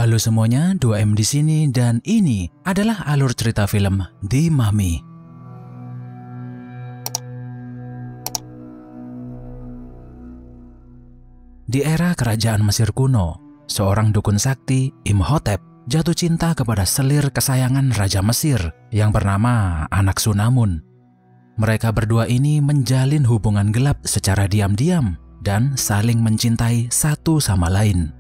Halo semuanya, 2M di sini dan ini adalah alur cerita film The Mummy. Di era kerajaan Mesir kuno, seorang dukun sakti, Imhotep, jatuh cinta kepada selir kesayangan Raja Mesir yang bernama Anaksunamun. Mereka berdua ini menjalin hubungan gelap secara diam-diam dan saling mencintai satu sama lain.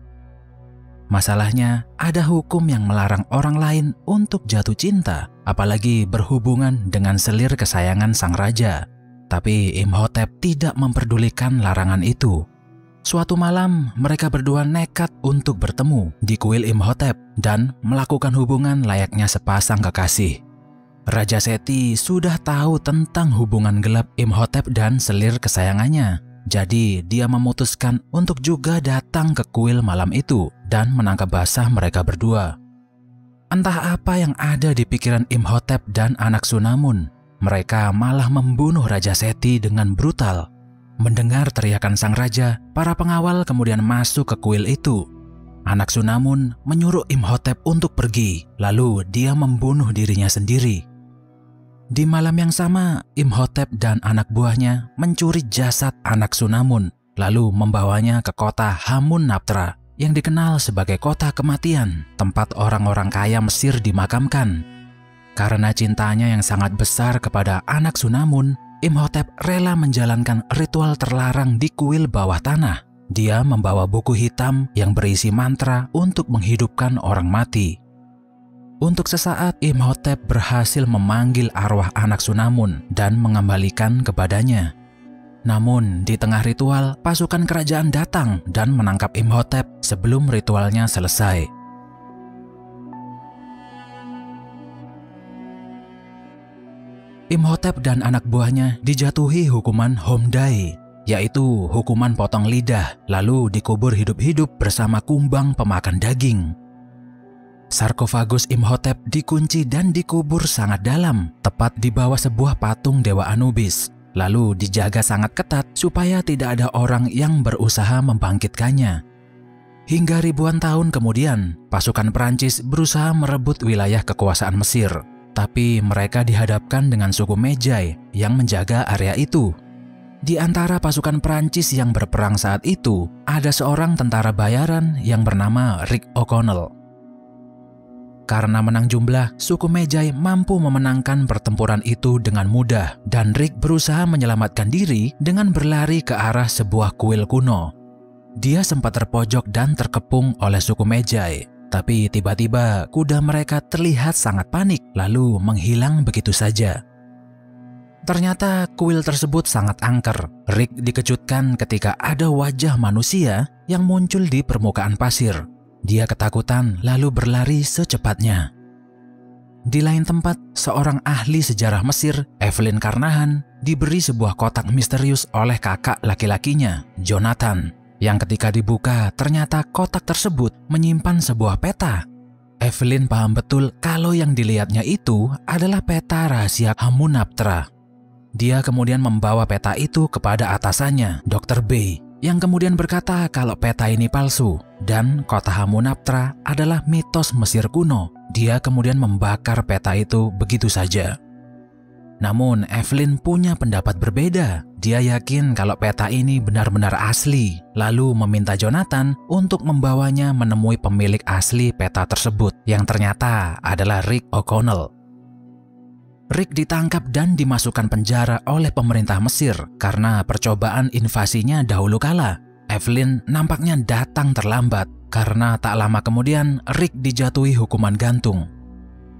Masalahnya, ada hukum yang melarang orang lain untuk jatuh cinta, apalagi berhubungan dengan selir kesayangan sang raja. Tapi Imhotep tidak memperdulikan larangan itu. Suatu malam, mereka berdua nekat untuk bertemu di kuil Imhotep dan melakukan hubungan layaknya sepasang kekasih. Raja Seti sudah tahu tentang hubungan gelap Imhotep dan selir kesayangannya. Jadi dia memutuskan untuk juga datang ke kuil malam itu dan menangkap basah mereka berdua. Entah apa yang ada di pikiran Imhotep dan Anaksunamun, mereka malah membunuh Raja Seti dengan brutal. Mendengar teriakan sang raja, para pengawal kemudian masuk ke kuil itu. Anaksunamun menyuruh Imhotep untuk pergi, lalu dia membunuh dirinya sendiri. Di malam yang sama, Imhotep dan anak buahnya mencuri jasad Anaksunamun, lalu membawanya ke kota Hamunaptra yang dikenal sebagai kota kematian, tempat orang-orang kaya Mesir dimakamkan. Karena cintanya yang sangat besar kepada Anaksunamun, Imhotep rela menjalankan ritual terlarang di kuil bawah tanah. Dia membawa buku hitam yang berisi mantra untuk menghidupkan orang mati. Untuk sesaat, Imhotep berhasil memanggil arwah Anaksunamun dan mengembalikan kepadanya. Namun, di tengah ritual, pasukan kerajaan datang dan menangkap Imhotep sebelum ritualnya selesai. Imhotep dan anak buahnya dijatuhi hukuman Homdai, yaitu hukuman potong lidah, lalu dikubur hidup-hidup bersama kumbang pemakan daging. Sarkofagus Imhotep dikunci dan dikubur sangat dalam, tepat di bawah sebuah patung Dewa Anubis. Lalu dijaga sangat ketat supaya tidak ada orang yang berusaha membangkitkannya. Hingga ribuan tahun kemudian, pasukan Perancis berusaha merebut wilayah kekuasaan Mesir. Tapi mereka dihadapkan dengan suku Mejai yang menjaga area itu. Di antara pasukan Perancis yang berperang saat itu, ada seorang tentara bayaran yang bernama Rick O'Connell. Karena menang jumlah, suku Mejai mampu memenangkan pertempuran itu dengan mudah dan Rick berusaha menyelamatkan diri dengan berlari ke arah sebuah kuil kuno. Dia sempat terpojok dan terkepung oleh suku Mejai, tapi tiba-tiba kuda mereka terlihat sangat panik lalu menghilang begitu saja. Ternyata kuil tersebut sangat angker. Rick dikejutkan ketika ada wajah manusia yang muncul di permukaan pasir. Dia ketakutan lalu berlari secepatnya. Di lain tempat, seorang ahli sejarah Mesir, Evelyn Carnahan, diberi sebuah kotak misterius oleh kakak laki-lakinya, Jonathan, yang ketika dibuka ternyata kotak tersebut menyimpan sebuah peta. Evelyn paham betul kalau yang dilihatnya itu adalah peta rahasia Hamunaptra. Dia kemudian membawa peta itu kepada atasannya, Dr. B, yang kemudian berkata kalau peta ini palsu dan kota Hamunaptra adalah mitos Mesir kuno. Dia kemudian membakar peta itu begitu saja. Namun Evelyn punya pendapat berbeda. Dia yakin kalau peta ini benar-benar asli, lalu meminta Jonathan untuk membawanya menemui pemilik asli peta tersebut yang ternyata adalah Rick O'Connell. Rick ditangkap dan dimasukkan penjara oleh pemerintah Mesir karena percobaan invasinya dahulu kala. Evelyn nampaknya datang terlambat karena tak lama kemudian Rick dijatuhi hukuman gantung.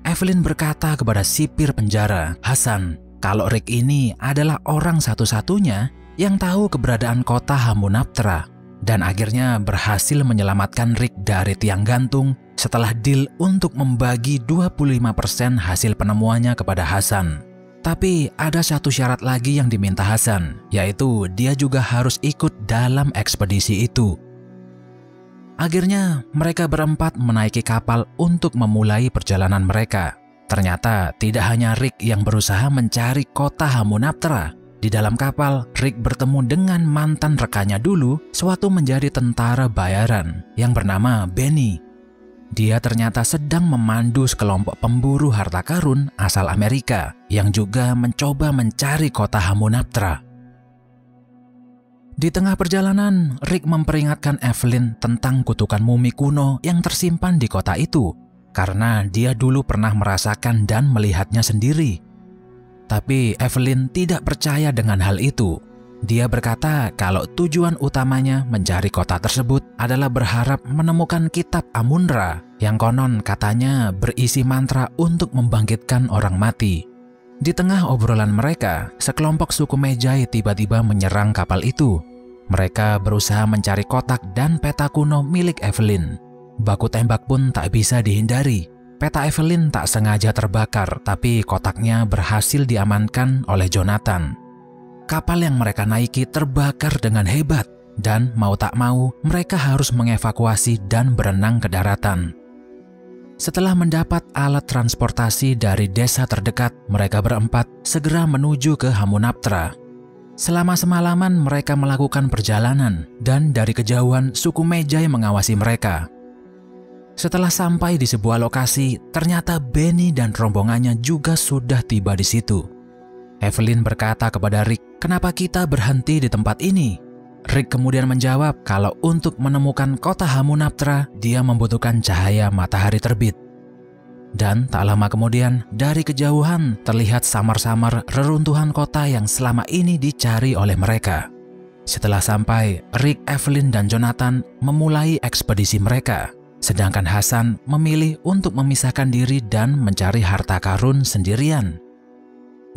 Evelyn berkata kepada sipir penjara, Hasan, kalau Rick ini adalah orang satu-satunya yang tahu keberadaan kota Hamunaptra dan akhirnya berhasil menyelamatkan Rick dari tiang gantung setelah deal untuk membagi 25% hasil penemuannya kepada Hasan. Tapi ada satu syarat lagi yang diminta Hasan, yaitu dia juga harus ikut dalam ekspedisi itu. Akhirnya mereka berempat menaiki kapal untuk memulai perjalanan mereka. Ternyata tidak hanya Rick yang berusaha mencari kota Hamunaptra. Di dalam kapal, Rick bertemu dengan mantan rekannya dulu, suatu menjadi tentara bayaran yang bernama Benny. Dia ternyata sedang memandu sekelompok pemburu harta karun asal Amerika yang juga mencoba mencari kota Hamunaptra. Di tengah perjalanan, Rick memperingatkan Evelyn tentang kutukan mumi kuno yang tersimpan di kota itu karena dia dulu pernah merasakan dan melihatnya sendiri. Tapi Evelyn tidak percaya dengan hal itu. Dia berkata kalau tujuan utamanya mencari kota tersebut adalah berharap menemukan kitab Amun-Ra yang konon katanya berisi mantra untuk membangkitkan orang mati. Di tengah obrolan mereka, sekelompok suku Mejai tiba-tiba menyerang kapal itu. Mereka berusaha mencari kotak dan peta kuno milik Evelyn. Baku tembak pun tak bisa dihindari. Peta Evelyn tak sengaja terbakar, tapi kotaknya berhasil diamankan oleh Jonathan. Kapal yang mereka naiki terbakar dengan hebat, dan mau tak mau mereka harus mengevakuasi dan berenang ke daratan. Setelah mendapat alat transportasi dari desa terdekat, mereka berempat segera menuju ke Hamunaptra. Selama semalaman mereka melakukan perjalanan, dan dari kejauhan suku Mejai mengawasi mereka. Setelah sampai di sebuah lokasi, ternyata Benny dan rombongannya juga sudah tiba di situ. Evelyn berkata kepada Rick, "Kenapa kita berhenti di tempat ini?" Rick kemudian menjawab kalau untuk menemukan kota Hamunaptra, dia membutuhkan cahaya matahari terbit. Dan tak lama kemudian, dari kejauhan terlihat samar-samar reruntuhan kota yang selama ini dicari oleh mereka. Setelah sampai, Rick, Evelyn, dan Jonathan memulai ekspedisi mereka. Sedangkan Hasan memilih untuk memisahkan diri dan mencari harta karun sendirian.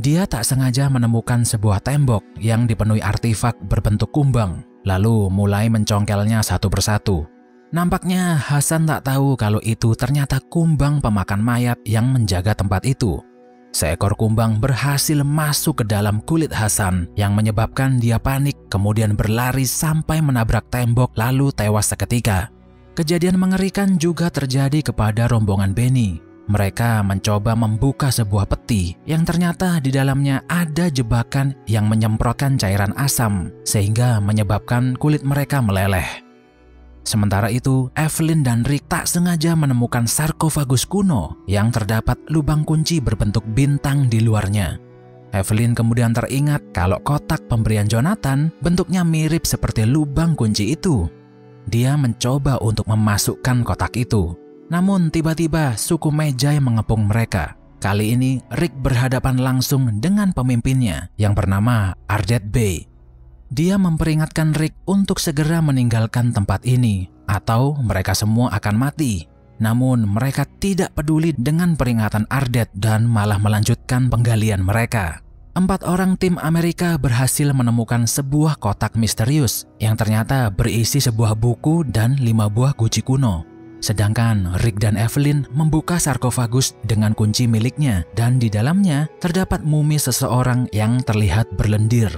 Dia tak sengaja menemukan sebuah tembok yang dipenuhi artefak berbentuk kumbang, lalu mulai mencongkelnya satu persatu. Nampaknya Hasan tak tahu kalau itu ternyata kumbang pemakan mayat yang menjaga tempat itu. Seekor kumbang berhasil masuk ke dalam kulit Hasan yang menyebabkan dia panik, kemudian berlari sampai menabrak tembok lalu tewas seketika. Kejadian mengerikan juga terjadi kepada rombongan Benny. Mereka mencoba membuka sebuah peti yang ternyata di dalamnya ada jebakan yang menyemprotkan cairan asam sehingga menyebabkan kulit mereka meleleh. Sementara itu, Evelyn dan Rick tak sengaja menemukan sarkofagus kuno yang terdapat lubang kunci berbentuk bintang di luarnya. Evelyn kemudian teringat kalau kotak pemberian Jonathan bentuknya mirip seperti lubang kunci itu. Dia mencoba untuk memasukkan kotak itu. Namun tiba-tiba suku Mejai mengepung mereka. Kali ini Rick berhadapan langsung dengan pemimpinnya yang bernama Ardet Bey. Dia memperingatkan Rick untuk segera meninggalkan tempat ini atau mereka semua akan mati. Namun mereka tidak peduli dengan peringatan Ardet dan malah melanjutkan penggalian mereka. 4 orang tim Amerika berhasil menemukan sebuah kotak misterius yang ternyata berisi sebuah buku dan 5 buah guci kuno. Sedangkan Rick dan Evelyn membuka sarkofagus dengan kunci miliknya dan di dalamnya terdapat mumi seseorang yang terlihat berlendir.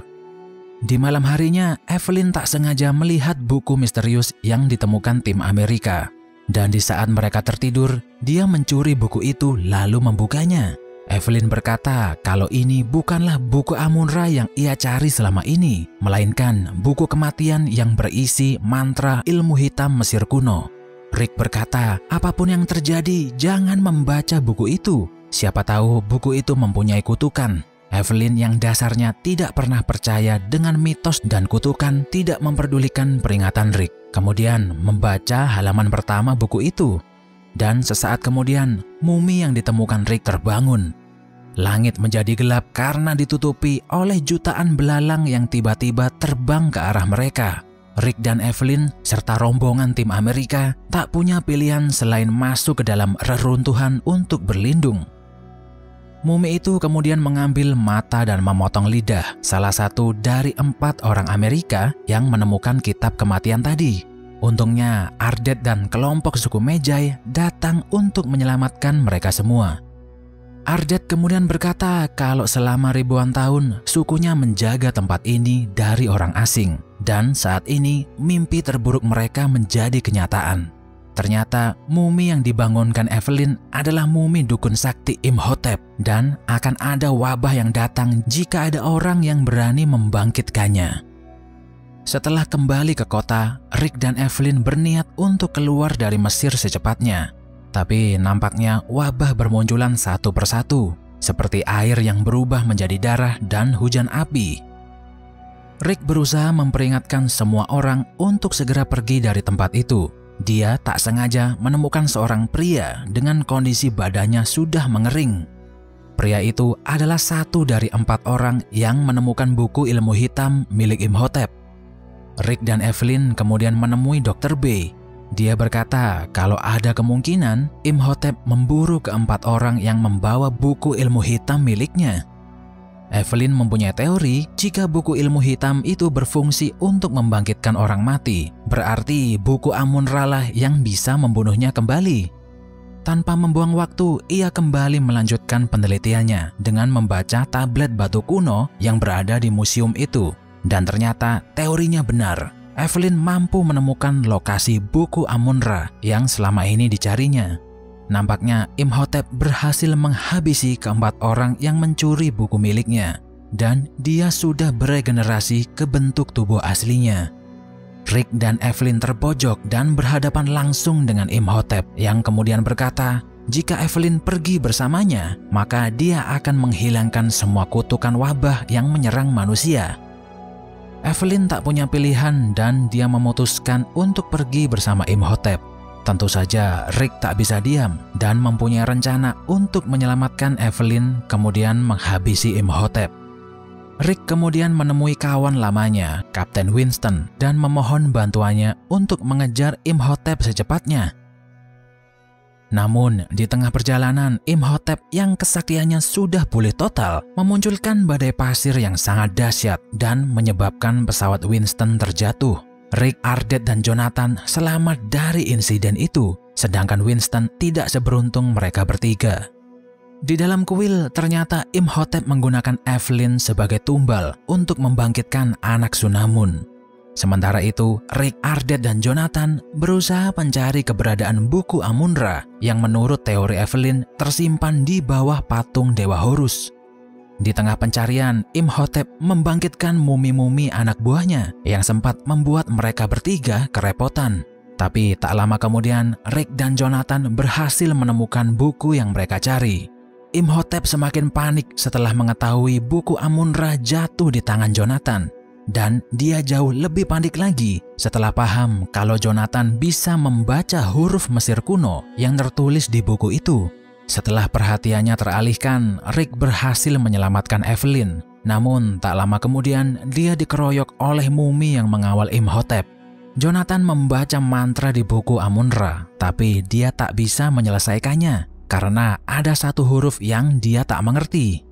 Di malam harinya, Evelyn tak sengaja melihat buku misterius yang ditemukan tim Amerika. Dan di saat mereka tertidur, dia mencuri buku itu lalu membukanya. Evelyn berkata kalau ini bukanlah buku Amun-Ra yang ia cari selama ini, melainkan buku kematian yang berisi mantra ilmu hitam Mesir kuno. Rick berkata, apapun yang terjadi, jangan membaca buku itu. Siapa tahu buku itu mempunyai kutukan. Evelyn yang dasarnya tidak pernah percaya dengan mitos dan kutukan tidak memperdulikan peringatan Rick. Kemudian membaca halaman pertama buku itu. Dan sesaat kemudian, mumi yang ditemukan Rick terbangun. Langit menjadi gelap karena ditutupi oleh jutaan belalang yang tiba-tiba terbang ke arah mereka. Rick dan Evelyn serta rombongan tim Amerika tak punya pilihan selain masuk ke dalam reruntuhan untuk berlindung. Mumi itu kemudian mengambil mata dan memotong lidah salah satu dari 4 orang Amerika yang menemukan kitab kematian tadi. Untungnya Ardet dan kelompok suku Mejai datang untuk menyelamatkan mereka semua. Ardet kemudian berkata kalau selama ribuan tahun sukunya menjaga tempat ini dari orang asing. Dan saat ini mimpi terburuk mereka menjadi kenyataan. Ternyata mumi yang dibangunkan Evelyn adalah mumi dukun sakti Imhotep dan akan ada wabah yang datang jika ada orang yang berani membangkitkannya. Setelah kembali ke kota, Rick dan Evelyn berniat untuk keluar dari Mesir secepatnya. Tapi nampaknya wabah bermunculan satu persatu, seperti air yang berubah menjadi darah dan hujan api. Rick berusaha memperingatkan semua orang untuk segera pergi dari tempat itu. Dia tak sengaja menemukan seorang pria dengan kondisi badannya sudah mengering. Pria itu adalah satu dari 4 orang yang menemukan buku ilmu hitam milik Imhotep. Rick dan Evelyn kemudian menemui Dr. B. Dia berkata kalau ada kemungkinan Imhotep memburu ke-4 orang yang membawa buku ilmu hitam miliknya. Evelyn mempunyai teori jika buku ilmu hitam itu berfungsi untuk membangkitkan orang mati, berarti buku Amun-Ra lah yang bisa membunuhnya kembali. Tanpa membuang waktu, ia kembali melanjutkan penelitiannya dengan membaca tablet batu kuno yang berada di museum itu. Dan ternyata teorinya benar. Evelyn mampu menemukan lokasi buku Amun-Ra yang selama ini dicarinya. Nampaknya Imhotep berhasil menghabisi ke-4 orang yang mencuri buku miliknya, dan dia sudah beregenerasi ke bentuk tubuh aslinya. Rick dan Evelyn terpojok dan berhadapan langsung dengan Imhotep yang kemudian berkata, jika Evelyn pergi bersamanya, maka dia akan menghilangkan semua kutukan wabah yang menyerang manusia. Evelyn tak punya pilihan dan dia memutuskan untuk pergi bersama Imhotep. Tentu saja Rick tak bisa diam dan mempunyai rencana untuk menyelamatkan Evelyn kemudian menghabisi Imhotep. Rick kemudian menemui kawan lamanya, Kapten Winston, dan memohon bantuannya untuk mengejar Imhotep secepatnya. Namun, di tengah perjalanan, Imhotep yang kesaktiannya sudah pulih total memunculkan badai pasir yang sangat dahsyat dan menyebabkan pesawat Winston terjatuh. Rick, Ardet, dan Jonathan selamat dari insiden itu, sedangkan Winston tidak seberuntung mereka bertiga. Di dalam kuil, ternyata Imhotep menggunakan Evelyn sebagai tumbal untuk membangkitkan anak Sunamun. Sementara itu, Rick, Ardet, dan Jonathan berusaha mencari keberadaan buku Amun-Ra yang menurut teori Evelyn tersimpan di bawah patung Dewa Horus. Di tengah pencarian, Imhotep membangkitkan mumi-mumi anak buahnya yang sempat membuat mereka bertiga kerepotan. Tapi tak lama kemudian, Rick dan Jonathan berhasil menemukan buku yang mereka cari. Imhotep semakin panik setelah mengetahui buku Amun-Ra jatuh di tangan Jonathan. Dan dia jauh lebih panik lagi setelah paham kalau Jonathan bisa membaca huruf Mesir kuno yang tertulis di buku itu. Setelah perhatiannya teralihkan, Rick berhasil menyelamatkan Evelyn. Namun tak lama kemudian dia dikeroyok oleh mumi yang mengawal Imhotep. Jonathan membaca mantra di buku Amun-Ra, tapi dia tak bisa menyelesaikannya karena ada satu huruf yang dia tak mengerti.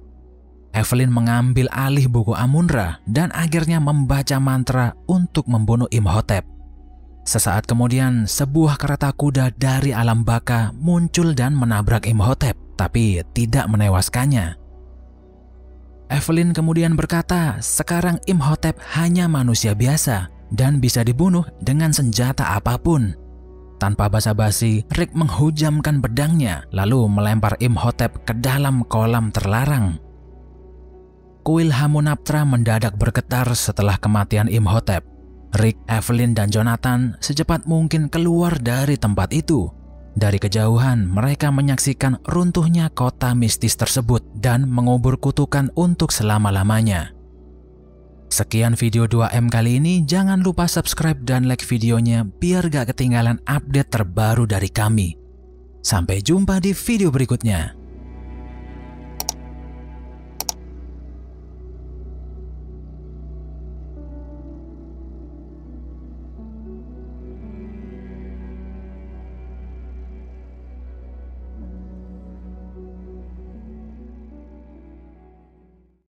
Evelyn mengambil alih buku Amun-Ra dan akhirnya membaca mantra untuk membunuh Imhotep. Sesaat kemudian, sebuah kereta kuda dari alam baka muncul dan menabrak Imhotep, tapi tidak menewaskannya. Evelyn kemudian berkata, sekarang Imhotep hanya manusia biasa dan bisa dibunuh dengan senjata apapun. Tanpa basa-basi, Rick menghujamkan pedangnya lalu melempar Imhotep ke dalam kolam terlarang. Kuil Hamunaptra mendadak bergetar setelah kematian Imhotep. Rick, Evelyn, dan Jonathan secepat mungkin keluar dari tempat itu. Dari kejauhan, mereka menyaksikan runtuhnya kota mistis tersebut dan mengubur kutukan untuk selama-lamanya. Sekian video 2M kali ini, jangan lupa subscribe dan like videonya biar gak ketinggalan update terbaru dari kami. Sampai jumpa di video berikutnya.